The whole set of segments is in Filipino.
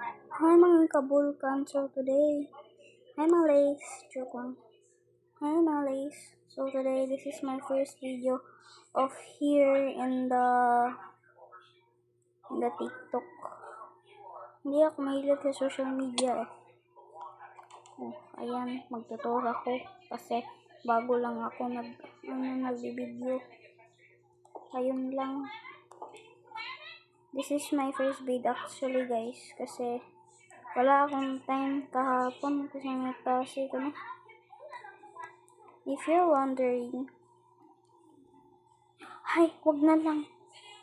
Hi mga kabulkan, so today, hi Malays, joke lang. Hi Malays, so today this is my first video of here in the TikTok. Hindi ako mahilig sa social media eh. Ayan, magtuturo ako kasi bago lang ako nagbibideo. Ayun lang. This is my first video actually guys kasi wala akong time kahapon kasi may klase ko na. If you're wondering, wag na lang.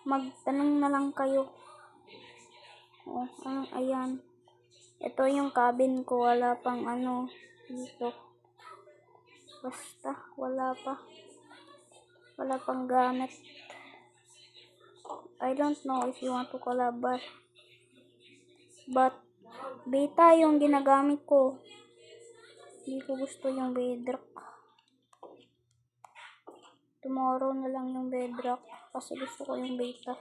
Magtanong na lang kayo. Ayan. Ito yung cabin ko. Wala pang dito. Basta, wala pang gamit. I don't know if you want to collab, but beta yung ginagamit ko. Hindi ko gusto yung bedrock. Tomorrow na lang yung bedrock kasi gusto ko yung beta.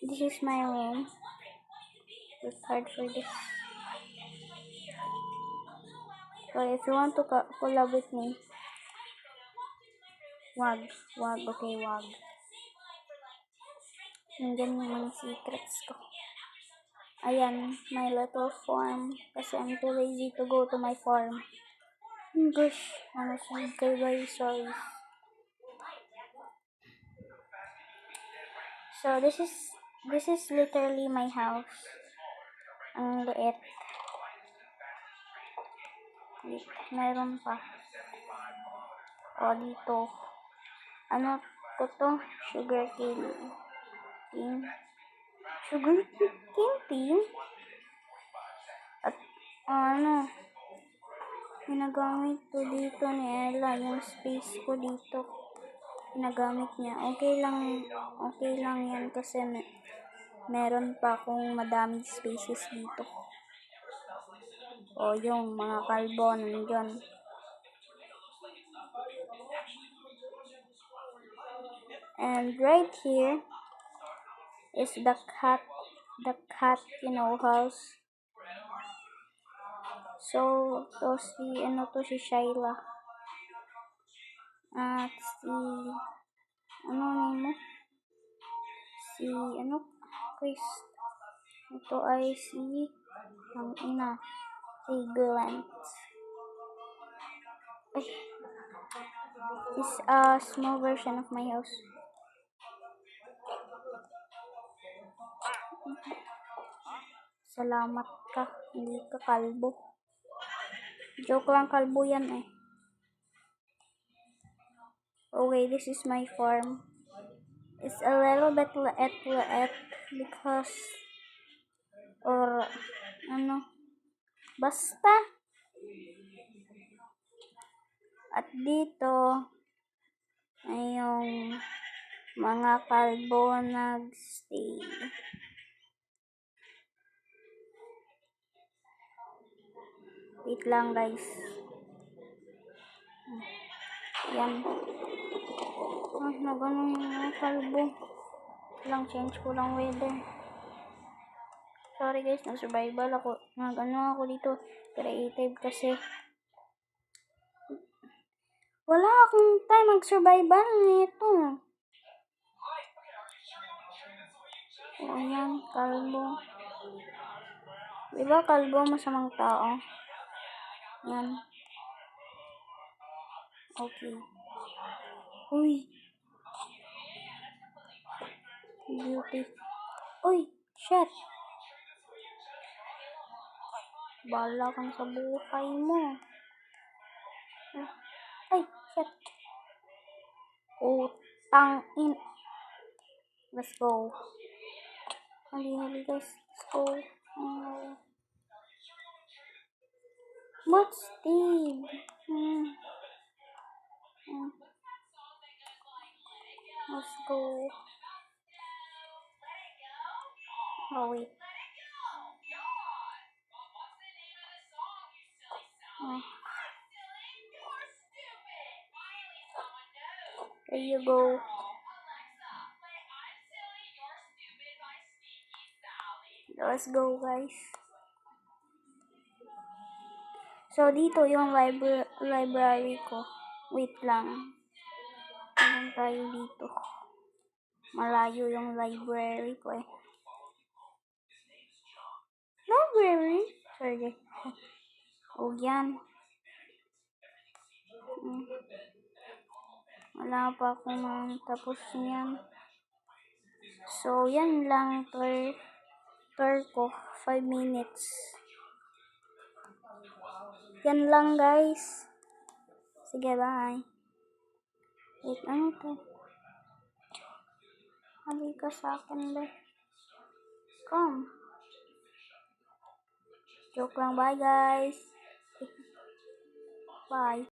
This is my room. It's hard for this. So if you want to collab with me, wag, okay, wag. Nandiyan yung mga secrets ko. Ayan, my little farm. Kasi I'm too lazy to go to my farm. Gosh, mamasunod kayo guys, sorry. So this is literally my house. Ang liit. Meron pa. O dito. Ano ko to? Sugar cane. Sugar cane? At ginagamit ko dito ni Ella. Yung space ko dito. Ginagamit niya. Okay lang yan kasi meron pa akong madaming spaces dito. O yung mga kalbo nandyan. And right here is the cat house. So, si Shyla. At Chris. Ito ay si Glant. This is a small version of my house. Salamat ka, hindi ka kalbo. Joke lang, kalbo yan eh. Okay, this is my farm. It's a little bit liit because basta. At dito ay yung mga kalbo nagstay. Wait lang guys. Yan. Nagano yung mga kalbo. Change ko lang weather. Sorry guys, nag-survival ako. Nagano ako dito. Creative kasi. Wala akong time mag-survival nito. Ayan, kalbo. Diba kalbo masamang tao? Yan. Okay. Uy. Beauty. Uy, shit. Bala kang sa buhay mo. Ay, shit. Tangin. Let's go. Hali guys. Let's go. What Steve? Let's go. Oh wait. There you go. Let's go, guys. So, dito yung library ko. Wait lang. Hanggang tayo dito. Malayo yung library ko eh. Library? Sorry. O, yan. Wala pa akong tapos niyan. So, yan lang tour ko. 5 minutes. Yan lang, guys. Sige, bye. Wait, ano to? Hali ka sa akin, be. Come. Joke lang, bye, guys. Bye.